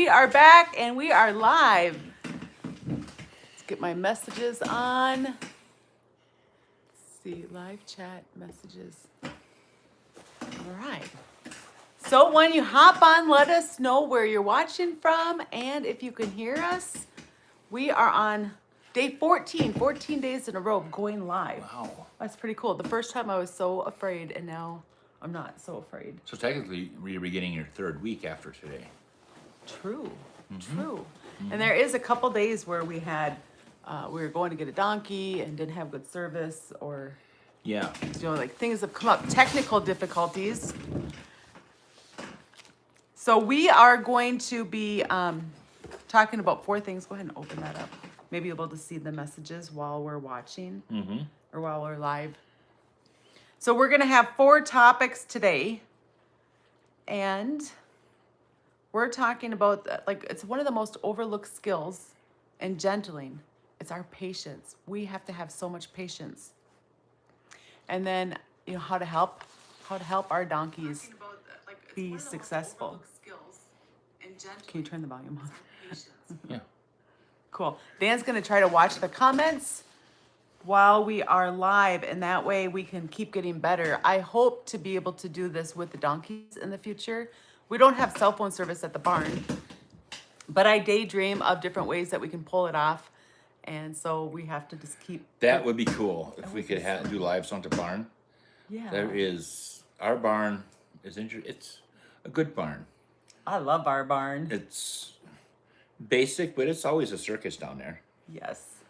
we are back and we are live. Let's get my messages on. Let's see, live chat messages. All right. So when you hop on, let us know where you're watching from and if you can hear us. We are on day 14 days in a row of going live. Wow. That's pretty cool. The first time I was so afraid and now I'm not so afraid. So technically, you're beginning your third week after today. True. And there is a couple days where we had, we were going to get a donkey and didn't have good service, or Yeah. like things have come up, technical difficulties. So we are going to be talking about 4 things. Go ahead and open that up. Maybe you'll be able to see the messages while we're watching or while we're live. So we're going to have 4 topics today, and we're talking about, like, it's one of the most overlooked skills in gentling. It's our patience. We have to have so much patience. And then, how to help our donkeys be successful. Can you turn the volume off? Yeah. Cool. Dan's going to try to watch the comments while we are live, and that way we can keep getting better. I hope to be able to do this with the donkeys in the future. We don't have cell phone service at the barn, but I daydream of different ways that we can pull it off. And so we have to just keep. That would be cool if we could do lives on the barn. Yeah. Our barn is it's a good barn. I love our barn. It's basic, but it's always a circus down there. Yes.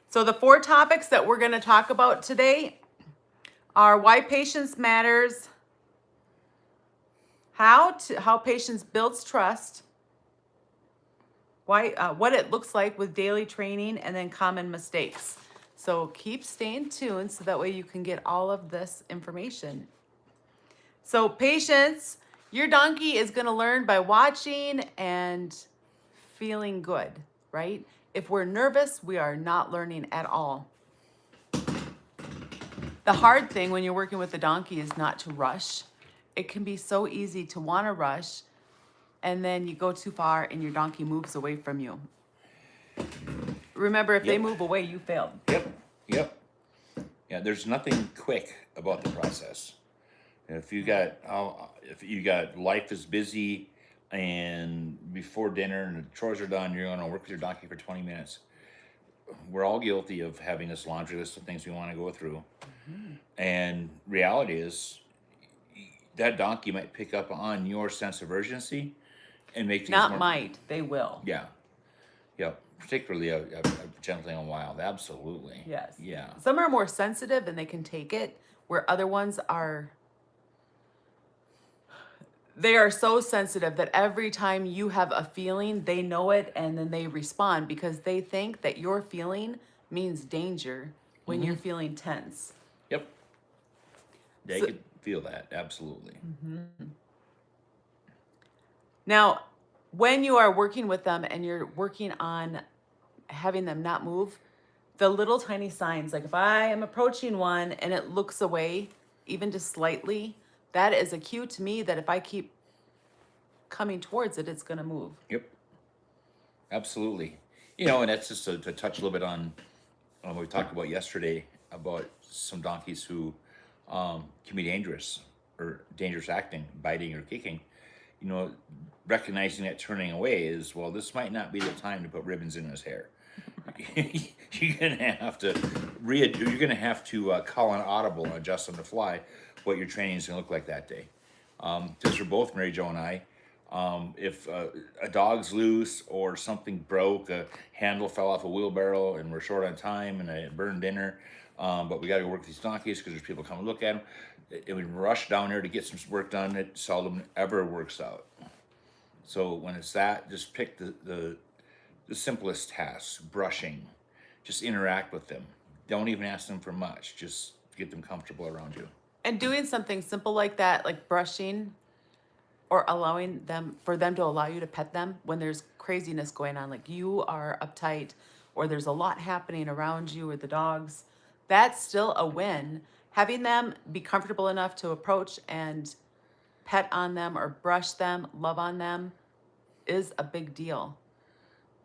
So the 4 topics that we're going to talk about today are why patience matters, how patience builds trust, what it looks like with daily training, and then common mistakes. So keep staying tuned so that way you can get all of this information. So patience, your donkey is going to learn by watching and feeling good, right? If we're nervous, we are not learning at all. The hard thing when you're working with the donkey is not to rush. It can be so easy to want to rush, and then you go too far and your donkey moves away from you. Remember, if they move away, you failed. Yep. Yeah, there's nothing quick about the process. If you got life is busy, and before dinner and the chores are done, you're going to work with your donkey for 20 minutes. We're all guilty of having this laundry list of things we want to go through. And reality is that donkey might pick up on your sense of urgency and make things they will. Yeah. Particularly a gentling and wild. Absolutely. Yes. Yeah. Some are more sensitive and they can take it, where other ones are. They are so sensitive that every time you have a feeling, they know it and then they respond because they think that your feeling means danger when you're feeling tense. Yep. They could feel that, absolutely. Now, when you are working with them and you're working on having them not move, the little tiny signs, like if I am approaching one and it looks away, even just slightly, that is a cue to me that if I keep coming towards it, it's going to move. Yep. Absolutely. And that's just to touch a little bit on what we talked about yesterday about some donkeys who can be dangerous or dangerous acting, biting or kicking. Recognizing that turning away is, well, this might not be the time to put ribbons in his hair. You're gonna have to call an audible and adjust on the fly what your training is gonna look like that day. Just for both MaryJo and I, if a dog's loose or something broke, a handle fell off a wheelbarrow and we're short on time and I burned dinner, but we got to go work with these donkeys because there's people coming to look at them. It would rush down there to get some work done. It seldom ever works out. So when it's that, just pick the simplest tasks, brushing, just interact with them. Don't even ask them for much. Just get them comfortable around you. And doing something simple like that, like brushing, or allowing them, for them to allow you to pet them when there's craziness going on, like you are uptight or there's a lot happening around you or the dogs, that's still a win. Having them be comfortable enough to approach and pet on them or brush them, love on them, is a big deal.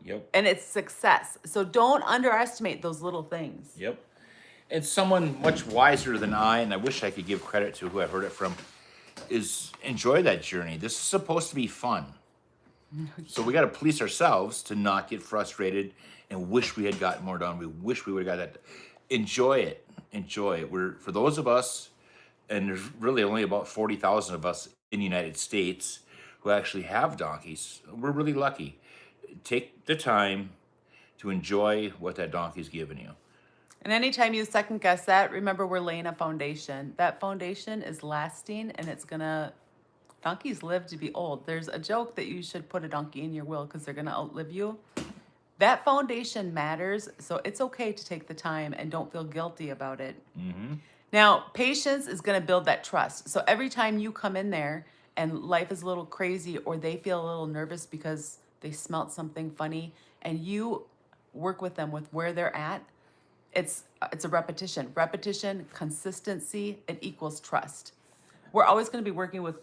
Yep. And it's success. So don't underestimate those little things. Yep. And someone much wiser than I, and I wish I could give credit to who I heard it from, is enjoy that journey. This is supposed to be fun. So we got to police ourselves to not get frustrated and wish we had gotten more done. We wish we would have got that. Enjoy it. Enjoy it. We're, for those of us, and there's really only about 40,000 of us in the United States who actually have donkeys. We're really lucky. Take the time to enjoy what that donkey's given you. And anytime you second guess that, remember we're laying a foundation. That foundation is lasting and it's gonna, donkeys live to be old. There's a joke that you should put a donkey in your will because they're gonna outlive you. That foundation matters, so it's okay to take the time and don't feel guilty about it. Now, patience is gonna build that trust. So every time you come in there and life is a little crazy or they feel a little nervous because they smelt something funny and you work with them with where they're at, it's a repetition. Repetition, consistency, it equals trust. We're always going to be working with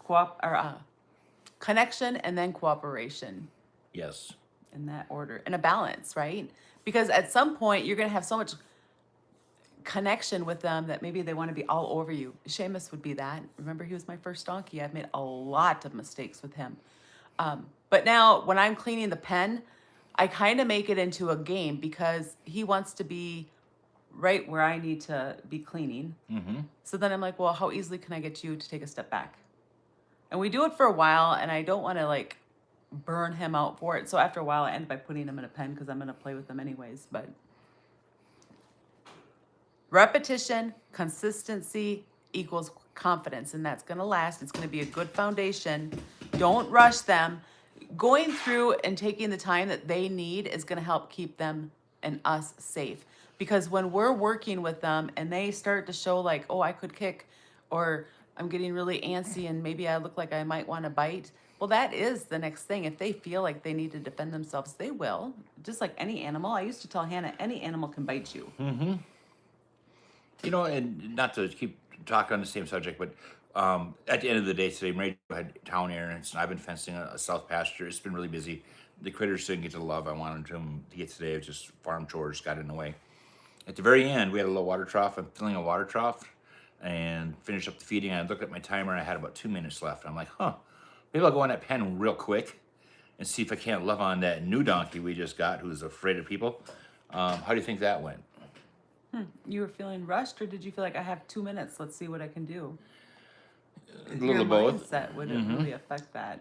connection and then cooperation Yes. in that order, in a balance, right? Because at some point you're going to have so much connection with them that maybe they want to be all over you. Seamus would be that. Remember, he was my first donkey. I've made a lot of mistakes with him. But now when I'm cleaning the pen, I kind of make it into a game because he wants to be right where I need to be cleaning. So then I'm like, well, how easily can I get you to take a step back? And we do it for a while, and I don't want to like burn him out for it. So after a while, I end up by putting him in a pen because I'm going to play with them anyways. But repetition, consistency equals confidence, and that's going to last. It's going to be a good foundation. Don't rush them. Going through and taking the time that they need is going to help keep them and us safe. Because when we're working with them and they start to show like, oh, I could kick, or I'm getting really antsy and maybe I look like I might want to bite, well, that is the next thing. If they feel like they need to defend themselves, they will. Just like any animal. I used to tell Hannah, any animal can bite you. You know, and not to keep talking on the same subject, but at the end of the day today, MaryJo had town errands, and I've been fencing a south pasture. It's been really busy. The critters didn't get the love I wanted them to get today. It was just farm chores got in the way. At the very end, we had a low water trough. I'm filling a water trough and finished up the feeding. I looked at my timer and I had about 2 minutes left. I'm like, maybe I'll go in that pen real quick and see if I can't love on that new donkey we just got who's afraid of people. How do you think that went? You were feeling rushed, or did you feel like I have 2 minutes? Let's see what I can do. A little of both. Mindset would it really affect that?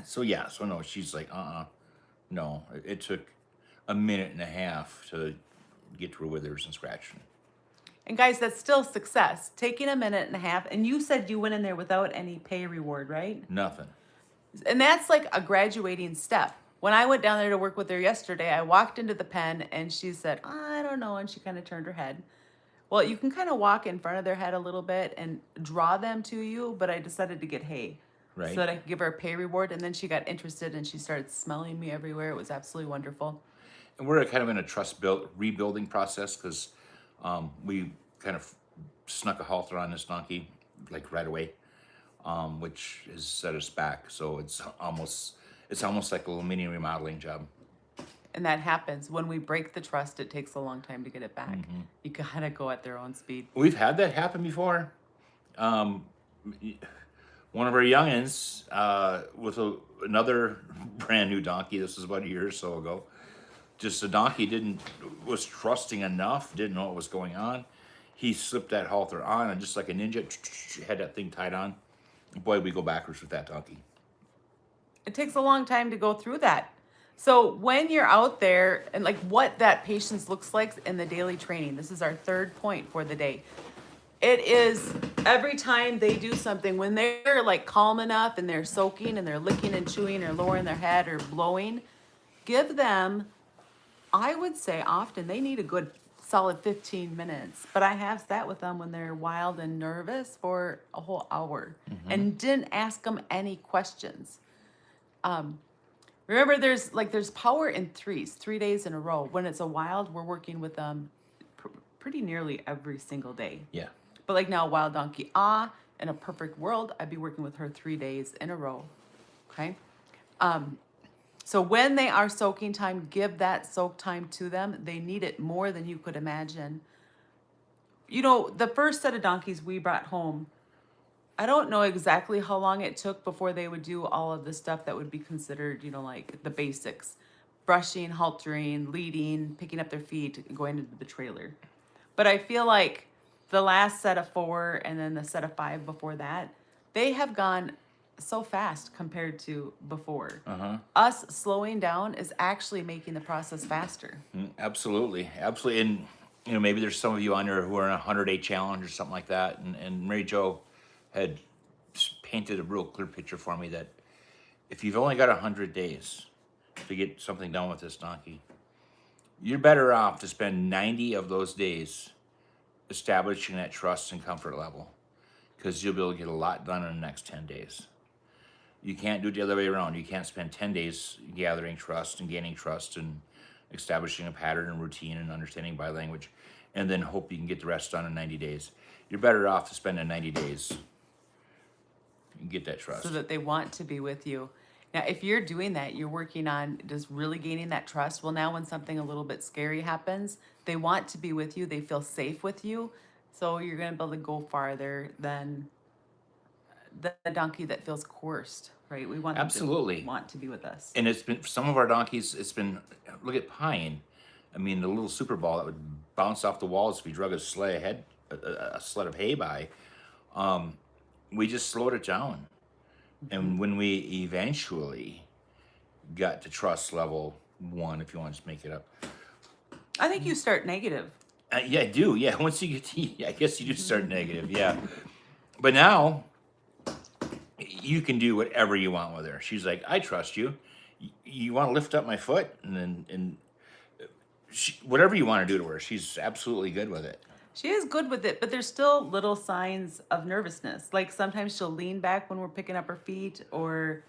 So no, she's like, no. It took a minute and a half to get to her withers and scratching. And guys, that's still success. Taking a minute and a half, and you said you went in there without any pay reward, right? Nothing. And that's like a graduating step. When I went down there to work with her yesterday, I walked into the pen and she said, I don't know, and she kind of turned her head. Well, you can kind of walk in front of their head a little bit and draw them to you, but I decided to get hay. Right. So that I could give her a pay reward, and then she got interested and she started smelling me everywhere. It was absolutely wonderful. And we're kind of in a rebuilding process because we kind of snuck a halter on this donkey like right away, which has set us back. So it's almost like a little mini remodeling job. And that happens. When we break the trust, it takes a long time to get it back. You gotta go at their own speed. We've had that happen before. One of our youngins with another brand new donkey, this was about a year or so ago, just the donkey was trusting enough, didn't know what was going on. He slipped that halter on and just like a ninja, had that thing tied on. Boy, we go backwards with that donkey. It takes a long time to go through that. So when you're out there and like what that patience looks like in the daily training, this is our third point for the day. It is every time they do something, when they're like calm enough and they're soaking and they're licking and chewing or lowering their head or blowing, give them, I would say often they need a good solid 15 minutes. But I have sat with them when they're wild and nervous for a whole hour and didn't ask them any questions. Remember, there's power in 3 days in a row. When it's a wild, we're working with them pretty nearly every single day. Yeah. But like now, wild donkey, in a perfect world, I'd be working with her 3 days in a row. Okay. So when they are soaking time, give that soak time to them. They need it more than you could imagine. You know, the first set of donkeys we brought home, I don't know exactly how long it took before they would do all of the stuff that would be considered, you know, like the basics. Brushing, haltering, leading, picking up their feet, going into the trailer. But I feel like the last set of 4 and then the set of 5 before that, they have gone so fast compared to before. Us slowing down is actually making the process faster. Absolutely, absolutely. And you know, maybe there's some of you on there who are in a 100-day challenge or something like that. And MaryJo had painted a real clear picture for me that if you've only got 100 days to get something done with this donkey, you're better off to spend 90 of those days establishing that trust and comfort level, because you'll be able to get a lot done in the next 10 days. You can't do it the other way around. You can't spend 10 days gathering trust and gaining trust and establishing a pattern and routine and understanding body language and then hope you can get the rest done in 90 days. You're better off to spend 90 days and get that trust. So that they want to be with you. Now, if you're doing that, you're working on just really gaining that trust. Well, now when something a little bit scary happens, they want to be with you. They feel safe with you. So you're going to be able to go farther than the donkey that feels coerced, right? We want them Absolutely. to want to be with us. And it's been, some of our donkeys, it's been, look at Pine. I mean, the little super ball that would bounce off the walls if we drug a sled of hay by. We just slowed it down. And when we eventually got to trust level 1, if you want to just make it up. I think you start negative. Yeah, I do. Yeah, once you get to, I guess you do start negative. Yeah. But now you can do whatever you want with her. She's like, I trust you. You want to lift up my foot? And whatever you want to do to her, she's absolutely good with it. She is good with it, but there's still little signs of nervousness. Like sometimes she'll lean back when we're picking up her feet, or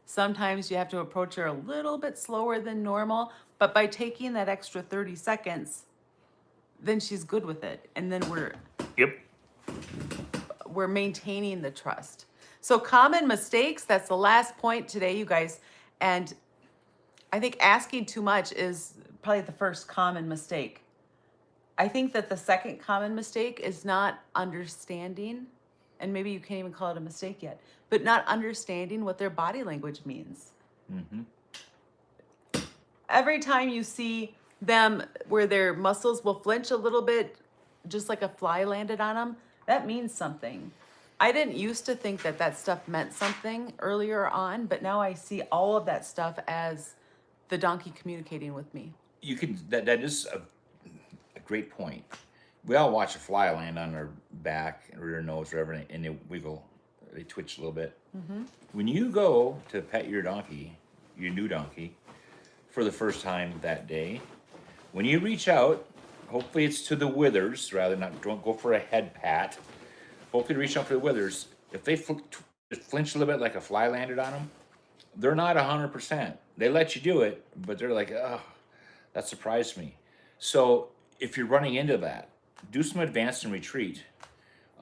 sometimes you have to approach her a little bit slower than normal. But by taking that extra 30 seconds, then she's good with it. And then we're maintaining the trust. So common mistakes, that's the last point today, you guys. And I think asking too much is probably the first common mistake. I think that the second common mistake is not understanding, and maybe you can't even call it a mistake yet, but not understanding what their body language means. Every time you see them where their muscles will flinch a little bit, just like a fly landed on them, that means something. I didn't used to think that that stuff meant something earlier on, but now I see all of that stuff as the donkey communicating with me. You can, that is a great point. We all watch a fly land on their back or their nose or whatever, and they wiggle, they twitch a little bit. When you go to pet your donkey, your new donkey, for the first time that day, when you reach out, hopefully it's to the withers, don't go for a head pat. Hopefully reach out for the withers. If they flinch a little bit like a fly landed on them, they're not 100%. They let you do it, but they're like, oh, that surprised me. So if you're running into that, do some advance and retreat.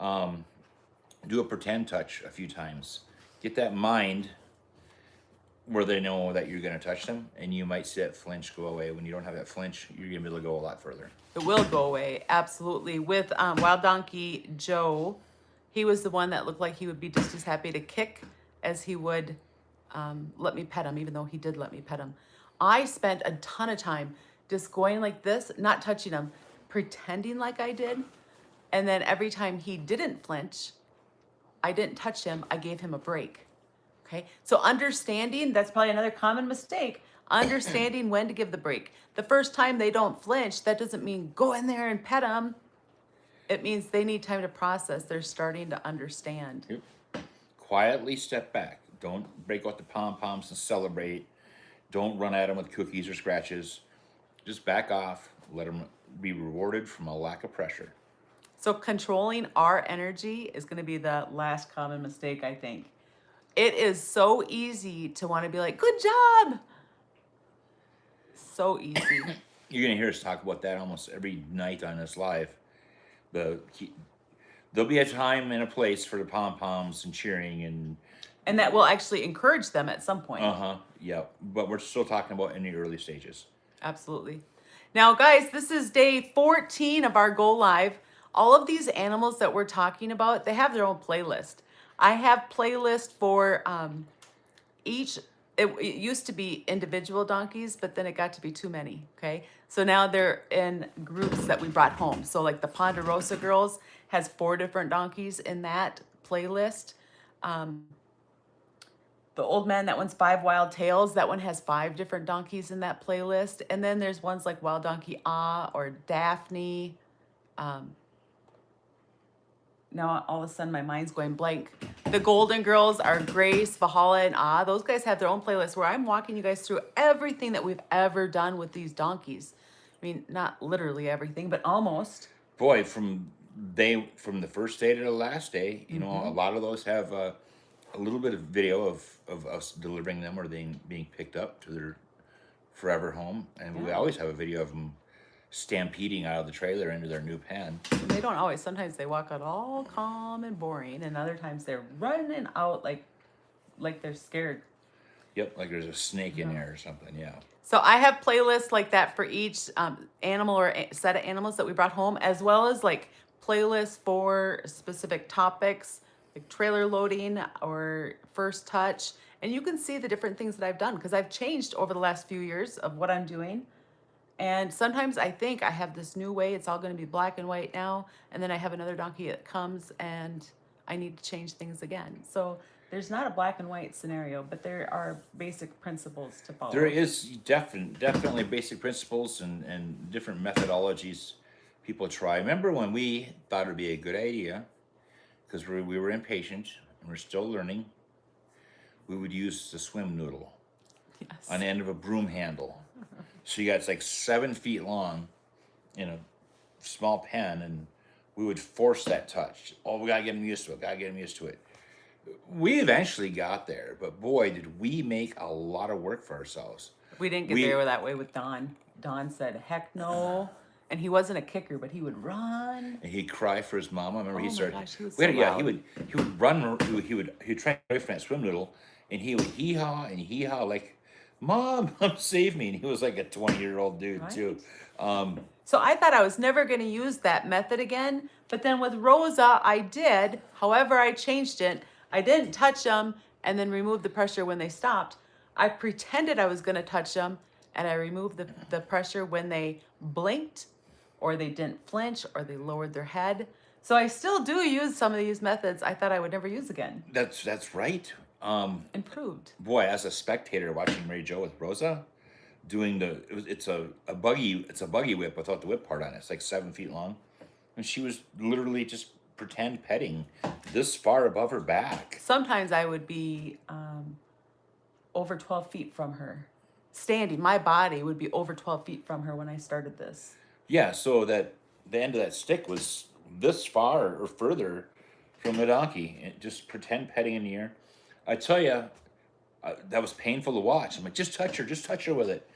Do a pretend touch a few times. Get that mind where they know that you're going to touch them, and you might see that flinch go away. When you don't have that flinch, you're going to be able to go a lot further. It will go away, absolutely. With Wild Donkey Joe, he was the one that looked like he would be just as happy to kick as he would let me pet him, even though he did let me pet him. I spent a ton of time just going like this, not touching him, pretending like I did. And then every time he didn't flinch, I didn't touch him, I gave him a break. Okay, so understanding, that's probably another common mistake, understanding when to give the break. The first time they don't flinch, that doesn't mean go in there and pet them. It means they need time to process. They're starting to understand. Quietly step back. Don't break out the pom-poms and celebrate. Don't run at them with cookies or scratches. Just back off. Let them be rewarded from a lack of pressure. So controlling our energy is going to be the last common mistake, I think. It is so easy to want to be like, good job. So easy. You're going to hear us talk about that almost every night on this live. There'll be a time and a place for the pom-poms and cheering and And that will actually encourage them at some point. Yeah. But we're still talking about in the early stages. Absolutely. Now, guys, this is day 14 of our Go Live. All of these animals that we're talking about, they have their own playlist. I have playlist for each. It used to be individual donkeys, but then it got to be too many, okay? So now they're in groups that we brought home. So like the Ponderosa Girls has 4 different donkeys in that playlist. The Old Man, that one's 5 Wild Tales. That one has 5 different donkeys in that playlist. And then there's ones like Wild Donkey Ah or Daphne. Now all of a sudden my mind's going blank. The Golden Girls are Grace, Valhalla, and Ah. Those guys have their own playlist where I'm walking you guys through everything that we've ever done with these donkeys. I mean, not literally everything, but almost. Boy, from the first day to the last day, you know, a lot of those have a little bit of video of us delivering them or being picked up to their forever home, and we always have a video of them stampeding out of the trailer into their new pen. And they don't always. Sometimes they walk out all calm and boring, and other times they're running out like they're scared. Yep, like there's a snake in there or something. Yeah. So I have playlists like that for each animal or set of animals that we brought home, as well as like playlists for specific topics, like trailer loading or first touch. And you can see the different things that I've done because I've changed over the last few years of what I'm doing. And sometimes I think I have this new way. It's all going to be black and white now. And then I have another donkey that comes and I need to change things again. So there's not a black and white scenario, but there are basic principles to follow. There is definitely basic principles and different methodologies people try. Remember when we thought it would be a good idea, because we were impatient and we're still learning, we would use the swim noodle on the end of a broom handle. So you got, it's like 7 feet long in a small pen, and we would force that touch. Oh, we gotta get them used to it. We eventually got there, but boy, did we make a lot of work for ourselves. We didn't get there that way with Don. Don said, heck no. And he wasn't a kicker, but he would run. And he'd cry for his mama. Remember, he started. Gosh, he was so loud. He would run. He would try to get away from that swim noodle, and he would hee haw and hee haw like, "Mom, save me!" And he was like a 20-year-old dude too. So I thought I was never going to use that method again, but then with Rosa, I did. However, I changed it. I didn't touch them and then remove the pressure when they stopped. I pretended I was going to touch them, and I removed the pressure when they blinked, or they didn't flinch, or they lowered their head. So I still do use some of these methods I thought I would never use again. That's right. Improved. Boy, as a spectator watching MaryJo with Rosa, doing it's a buggy whip without the whip part on it. It's like 7 feet long, and she was literally just pretend petting this far above her back. Sometimes I would be over 12 feet from her. Standing, my body would be over 12 feet from her when I started this. Yeah, so that the end of that stick was this far or further from the donkey. And just pretend petting in the air. I tell you, that was painful to watch. I'm like, just touch her with it.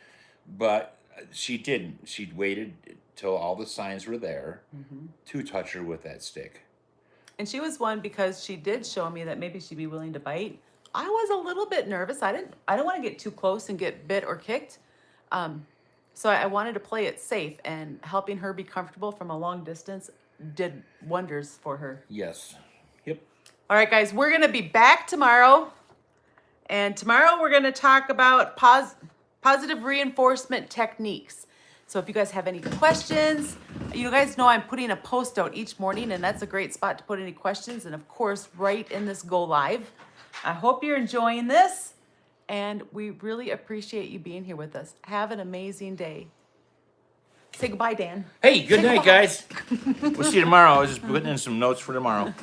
But she didn't. She waited till all the signs were there to touch her with that stick. And she was one because she did show me that maybe she'd be willing to bite. I was a little bit nervous. I don't want to get too close and get bit or kicked. So I wanted to play it safe, and helping her be comfortable from a long distance did wonders for her. Yes. Yep. All right, guys, we're going to be back tomorrow. And tomorrow we're going to talk about positive reinforcement techniques. So if you guys have any questions, you guys know I'm putting a post out each morning, and that's a great spot to put any questions. And of course, right in this Go Live. I hope you're enjoying this, and we really appreciate you being here with us. Have an amazing day. Say goodbye, Dan. Hey, good night, guys. We'll see you tomorrow. I was just putting in some notes for tomorrow.